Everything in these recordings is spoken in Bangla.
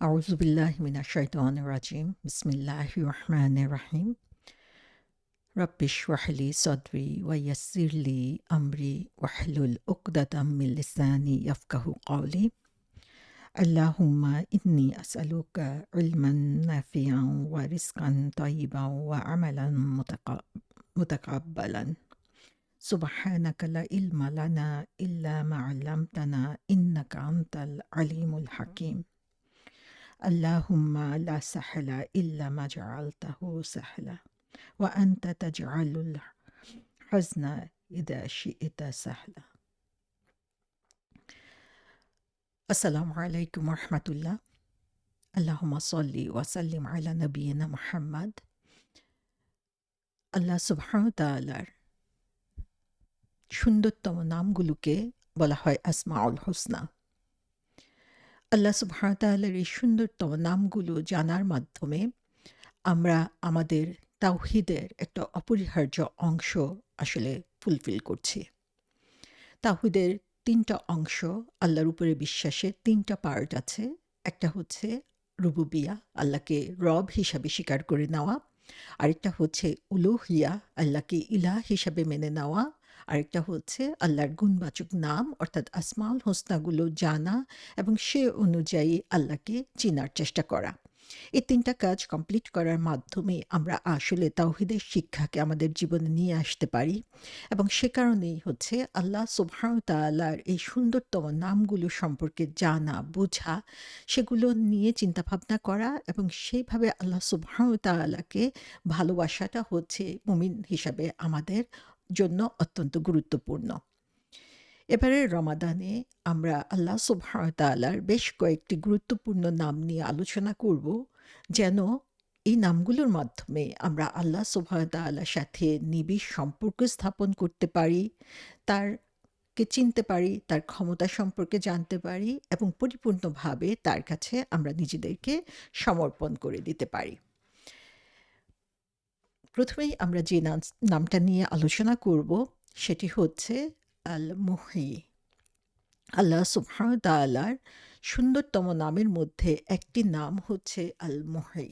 أعوذ بالله من الشيطان الرجيم بسم الله الرحمن الرحيم رب اشرح لي صدري ويسر لي أمري واحلل عقدة من لساني يفقه قولي اللهم إني أسألك علما نافعا ورزقا طيبا وعملا متقبلا سبحانك لا علم لنا إلا ما علمتنا إنك أنت العليم الحكيم اللهم لا سهل إلا ما جعلته سهلا وأنت تجعل الحزن إذا شئت سهلا السلام عليكم ورحمة الله اللهم صل وسلم على نبينا محمد আল্লাহ সুবহানাহু ওয়া তাআলার সুন্দরতম নামগুলোকে বলা হয় আসমাউল হুসনা। আল্লাহ সুবহানাহু ওয়া তাআলার এই সুন্দরতম নামগুলো জানার মাধ্যমে আমরা আমাদের তাওহীদের একটা অপরিহার্য অংশ আসলে ফুলফিল করছি। তাওহীদের ৩টা অংশ, আল্লাহর উপরে বিশ্বাসের ৩টা পার্ট আছে। একটা হচ্ছে রুবুবিয়া, আল্লাহকে রব হিসাবে স্বীকার করে নেওয়া। আরেকটা হচ্ছে উলুহিয়া, আল্লাহকে ইলাহ হিসাবে মেনে নেওয়া। আরেকটা হচ্ছে আল্লাহর গুণবাচক নাম অর্থাৎ আসমাউল হোসনাগুলো জানা এবং সে অনুযায়ী আল্লাহকে চিনার চেষ্টা করা। এই ৩টা কাজ কমপ্লিট করার মাধ্যমে আমরা আসলে তাওহীদের শিক্ষাকে আমাদের জীবনে নিয়ে আসতে পারি এবং সে কারণেই হচ্ছে আল্লাহ সুবহানাহু ওয়া তাআলার এই সুন্দরতম নামগুলো সম্পর্কে জানা, বোঝা, সেগুলো নিয়ে চিন্তাভাবনা করা এবং সেইভাবে আল্লাহ সুবহানাহু ওয়া তাআলাকে ভালোবাসাটা হচ্ছে মুমিন হিসাবে আমাদের জন্য অত্যন্ত গুরুত্বপূর্ণ। এবারে রমাদানে আমরা আল্লাহ সুবহানাহু ওয়া তাআলার বেশ কয়েকটি গুরুত্বপূর্ণ নাম নিয়ে আলোচনা করব, যেন এই নামগুলোর মাধ্যমে আমরা আল্লাহ সুবহানাহু ওয়া তাআলার সাথে নিবিড় সম্পর্ক স্থাপন করতে পারি, তারকে চিনতে পারি, তার ক্ষমতা সম্পর্কে জানতে পারি এবং পরিপূর্ণভাবে তার কাছে আমরা নিজেদেরকে সমর্পণ করে দিতে পারি। প্রথমেই আমরা যে নামটা নিয়ে আলোচনা করব সেটি হচ্ছে আল মুহয়ি। আল্লাহ সুবহানাহু ওয়া তাআলার সুন্দরতম নামের মধ্যে একটি নাম হচ্ছে আল মুহয়ি।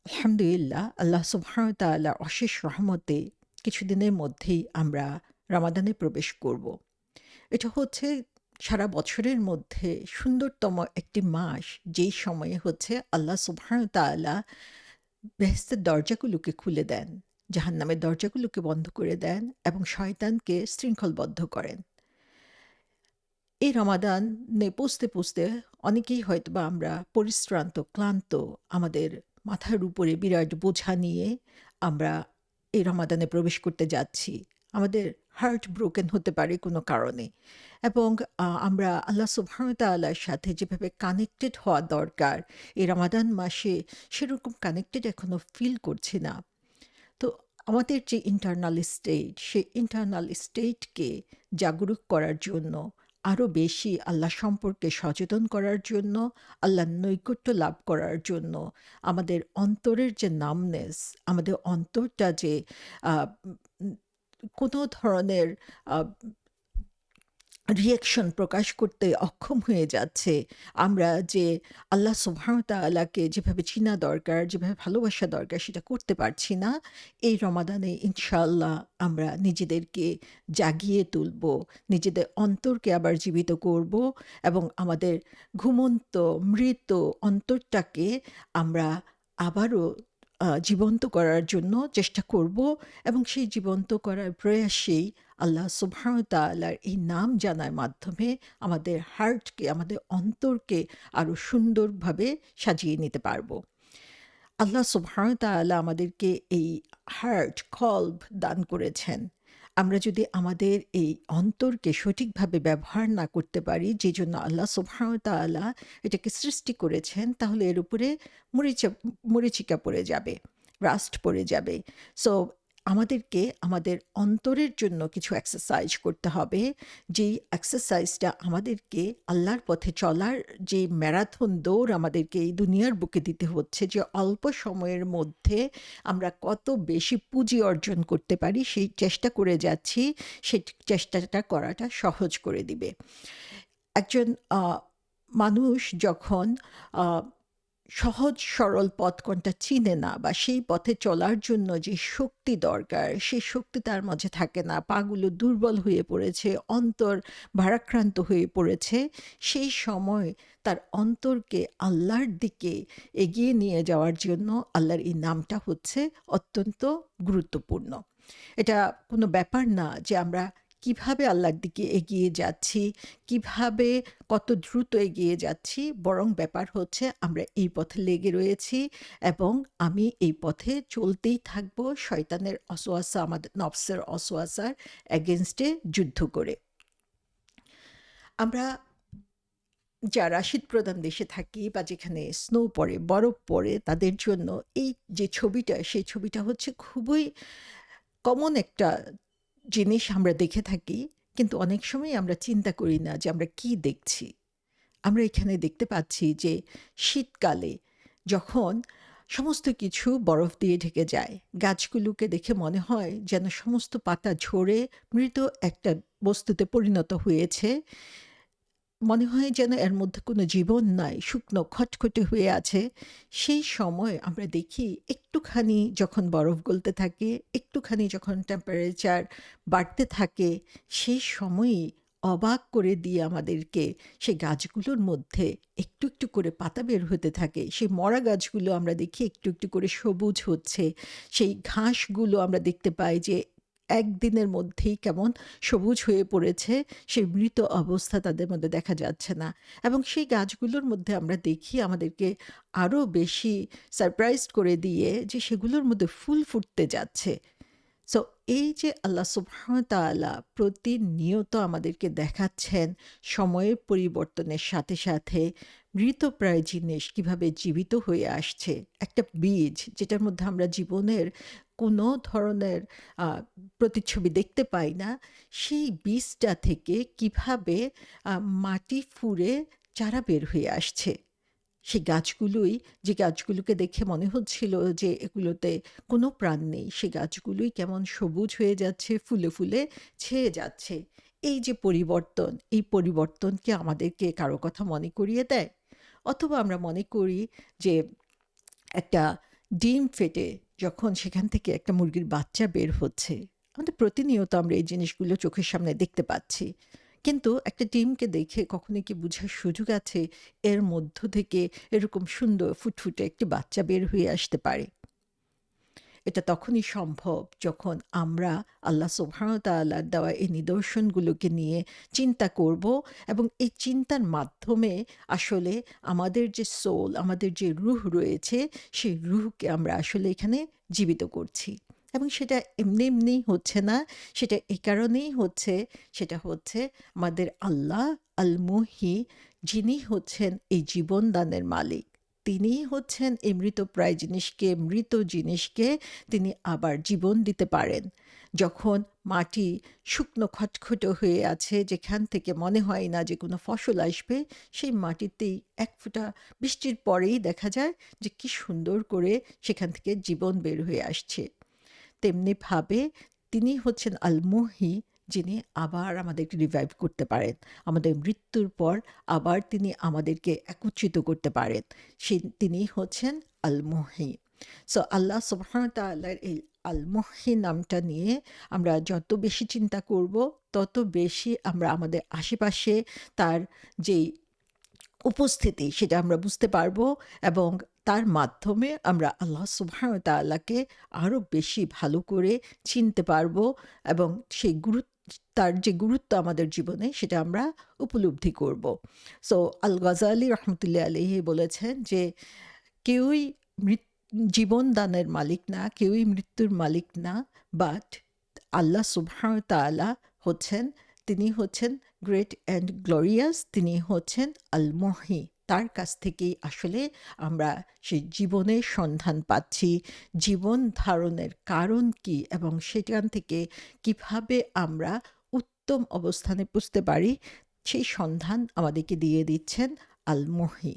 আলহামদুলিল্লাহ, আল্লাহ সুবহানাহু ওয়া তাআলার অশেষ রহমতে কিছুদিনের মধ্যেই আমরা রমাদানে প্রবেশ করব। এটা হচ্ছে সারা বছরের মধ্যে সুন্দরতম একটি মাস, যেই সময়ে হচ্ছে আল্লাহ সুবহানাহু ওয়া তাআলা বেহেশতের দরজাগুলোকে খুলে দেন, জাহান্নামের দরজাগুলোকে বন্ধ করে দেন এবং শয়তানকে শৃঙ্খলবদ্ধ করেন। এই রমাদানে পৌঁছতে অনেকেই হয়তোবা আমরা পরিশ্রান্ত, ক্লান্ত, আমাদের মাথার উপরে বিরাট বোঝা নিয়ে আমরা এই রমাদানে প্রবেশ করতে যাচ্ছি। আমাদের হার্ট ব্রোকেন হতে পারে কোনো কারণে এবং আমরা আল্লাহ সুবহানাহু ওয়া তাআলার সাথে যেভাবে কানেক্টেড হওয়া দরকার এই রমাদান মাসে সেরকম কানেক্টেড এখনো ফিল করছি না। তো আমাদের যে ইন্টারনাল স্টেট, সেই ইন্টারনাল স্টেটকে জাগরুক করার জন্য, আরও বেশি আল্লাহ সম্পর্কে সচেতন করার জন্য, আল্লাহর নৈকট্য লাভ করার জন্য, আমাদের অন্তরের যে নামনেস, আমাদের অন্তরটা যে কোনো ধরনের রিঅ্যাকশন প্রকাশ করতে অক্ষম হয়ে যাচ্ছে, আমরা যে আল্লাহ সুবহানাহু ওয়া তাআলাকে যেভাবে চিনা দরকার, যেভাবে ভালোবাসা দরকার সেটা করতে পারছি না। এই রমাদানে ইনশাআল্লাহ আমরা নিজেদেরকে জাগিয়ে তুলব, নিজেদের অন্তরকে আবার জীবিত করব এবং আমাদের ঘুমন্ত মৃত অন্তরটাকে আমরা আবারও জীবন্ত করার জন্য চেষ্টা করব এবং সেই জীবন্ত করার প্রয়াসেই আল্লাহ সুবহানাহু ওয়া তাআলার এই নাম জানার মাধ্যমে আমাদের হার্টকে, আমাদের অন্তরকে আরও সুন্দরভাবে সাজিয়ে নিতে পারব। আল্লাহ সুবহানাহু ওয়া তাআলা আমাদেরকে এই হার্ট, কল্ব দান করেছেন। আমরা যদি আমাদের এই অন্তরকে সঠিকভাবে ব্যবহার না করতে পারি, যে জন্য আল্লাহ সুবহানাহু ওয়া তাআলা এটাকে সৃষ্টি করেছেন, তাহলে এর উপরে মরীচিকা পড়ে যাবে, রাস্ট পড়ে যাবে। সো আমাদেরকে আমাদের অন্তরের জন্য কিছু এক্সারসাইজ করতে হবে, যেই এক্সারসাইজটা আমাদেরকে আল্লাহর পথে চলার যে ম্যারাথন দৌড় আমাদেরকে এই দুনিয়ার বুকে দিতে হচ্ছে, যে অল্প সময়ের মধ্যে আমরা কত বেশি পুঁজি অর্জন করতে পারি সেই চেষ্টা করে যাচ্ছি, সেই চেষ্টাটা করাটা সহজ করে দিবে। একজন মানুষ যখন আ সহজ সরল পথ কোনটা চিনে না বা সেই পথে চলার জন্য যে শক্তি দরকার, সেই শক্তি তার মাঝে থাকে না। পাগুলো দুর্বল হয়ে পড়েছে, অন্তর ভারাক্রান্ত হয়ে পড়েছে। সেই সময় তার অন্তরকে আল্লাহর দিকে এগিয়ে নিয়ে যাওয়ার জন্য আল্লাহর এই নামটা হচ্ছে অত্যন্ত গুরুত্বপূর্ণ। এটা কোনো ব্যাপার না যে আমরা কিভাবে আল্লাহর দিকে এগিয়ে যাচ্ছি, কিভাবে কত দ্রুত এগিয়ে যাচ্ছি, বরং ব্যাপার হচ্ছে আমরা এই পথে লেগে রয়েছি এবং আমি এই পথে চলতেই থাকবো শয়তানের অসওয়াসা, আমাদের নফসের অসওয়াসার এগেইনস্টে যুদ্ধ করে। আমরা যারা শীতপ্রধান দেশে থাকি বা যেখানে স্নো পড়ে, বরফ পড়ে, তাদের জন্য এই যে ছবিটা, সেই ছবিটা হচ্ছে খুবই কমন একটা জিনিস আমরা দেখে থাকি, কিন্তু অনেক সময় আমরা চিন্তা করি না যে আমরা কি দেখছি। আমরা এখানে দেখতে পাচ্ছি যে শীতকালে যখন সমস্ত কিছু বরফ দিয়ে ঢেকে যায়, গাছগুলোকে দেখে মনে হয় যেন সমস্ত পাতা ঝরে মৃত একটা বস্তুতে পরিণত হয়েছে। মনে হয় যেন এর মধ্যে কোনো জীবন নাই, শুকনো খটখটে হয়ে আছে। সেই সময় আমরা দেখি একটুখানি যখন বরফ গলতে থাকে, একটুখানি যখন টেম্পারেচার বাড়তে থাকে, সেই সময়ই অবাক করে দিয়ে আমাদেরকে সেই গাছগুলোর মধ্যে একটু একটু করে পাতা বের হতে থাকে। সেই মরা গাছগুলো আমরা দেখি একটু একটু করে সবুজ হচ্ছে। সেই ঘাসগুলো আমরা দেখতে পাই যে একদিনের মধ্যেই কেমন সবুজ হয়ে পড়েছে, সেই মৃত অবস্থা তাদের মধ্যে দেখা যাচ্ছে না। এবং সেই গাছগুলোর মধ্যে আমরা দেখি আমাদেরকে আরও বেশি সারপ্রাইজড করে দিয়ে যে সেগুলোর মধ্যে ফুল ফুটতে যাচ্ছে। সো এই যে আল্লাহ সুবহানাহু ওয়া তাআলা প্রতিনিয়ত আমাদেরকে দেখাচ্ছেন সময়ের পরিবর্তনের সাথে সাথে মৃতপ্রায় জিনিস কিভাবে জীবিত হয়ে আসছে। একটা বীজ যেটার মধ্যে আমরা জীবনের কোনো ধরনের আ প্রতিচ্ছবি দেখতে পাই না, সেই বীজটা থেকে কিভাবে আ মাটি ফুঁড়ে চারা বের হয়ে আসছে। সেই গাছগুলোই, যে গাছগুলোকে দেখে মনে হচ্ছিল যে এগুলোতে কোনো প্রাণ নেই, সে গাছগুলোই কেমন সবুজ হয়ে যাচ্ছে, ফুলে ফুলে ছেয়ে যাচ্ছে। এই যে পরিবর্তন, এই পরিবর্তন কি আমাদেরকে কারো কথা মনে করিয়ে দেয়? অথবা আমরা মনে করি যে একটা ডিম ফেটে যখন সেখান থেকে একটা মুরগির বাচ্চা বের হচ্ছে, আমাদের প্রতিনিয়ত আমরা এই জিনিসগুলো চোখের সামনে দেখতে পাচ্ছি। কিন্তু একটা ডিমকে দেখে কখনো কি বুঝার সুযোগ আছে এর মধ্য থেকে এরকম সুন্দর ফুটফুটে একটি বাচ্চা বের হয়ে আসতে পারে? এটা তখনই সম্ভব যখন আমরা আল্লাহ সুবহানাহু ওয়া তাআলার দেওয়া এই নিদর্শনগুলোকে নিয়ে চিন্তা করব এবং এই চিন্তার মাধ্যমে আসলে আমাদের যে সোল, আমাদের যে রূহ রয়েছে, সেই রূহকে আমরা আসলে এখানে জীবিত করছি। এবং সেটা এমনি এমনিই হচ্ছে না, সেটা এই কারণেই হচ্ছে, সেটা হচ্ছে আমাদের আল্লাহ আল মুহয়ি, যিনি হচ্ছেন এই জীবন দানের মালিক। তিনিই হচ্ছেন এই মৃতপ্রায় জিনিসকে, মৃত জিনিসকে তিনি আবার জীবন দিতে পারেন। যখন মাটি শুকনো খটখটে হয়ে আছে, যেখান থেকে মনে হয় না যে কোনো ফসল আসবে, সেই মাটিতেই এক ফোঁটা বৃষ্টির পরেই দেখা যায় যে কি সুন্দর করে সেখান থেকে জীবন বের হয়ে আসছে। তেমনিভাবে তিনি হচ্ছেন আল মুহয়ি, যিনি আবার আমাদেরকে রিভাইভ করতে পারেন। আমাদের মৃত্যুর পর আবার তিনি আমাদেরকে একত্রিত করতে পারেন। তিনি হচ্ছেন আল মুহয়ি। সো আল্লাহ সুবহানাহু ওয়া তাআলার এই আল মুহয়ি নামটা নিয়ে আমরা যত বেশি চিন্তা করব, তত বেশি আমরা আমাদের আশেপাশে তার যেই উপস্থিতি সেটা আমরা বুঝতে পারবো এবং তার মাধ্যমে আমরা আল্লাহ সুবহানাহু ওয়া তাআলাকে আরও বেশি ভালো করে চিনতে পারবো এবং সেই তার যে গুরুত্ব আমাদের জীবনে সেটা আমরা উপলব্ধি করব। সো আল গাজালি রহমতুল্লাহ আলাইহি বলেছেন যে কেউই জীবন দানের মালিক না, কেউই মৃত্যুর মালিক না, বাট আল্লাহ সুবহানাহু ওয়া তাআলা হচ্ছেন, তিনি হচ্ছেন গ্রেট অ্যান্ড গ্লোরিয়াস, তিনি হচ্ছেন আল মুহয়ি। তার কাছ থেকেই আসলে আমরা সেই জীবনের সন্ধান পাচ্ছি, জীবন ধারণের কারণ কী এবং সেখান থেকে কিভাবে আমরা উত্তম অবস্থানে পুষতে পারি, সেই সন্ধান আমাদেরকে দিয়ে দিচ্ছেন আল মুহয়ি।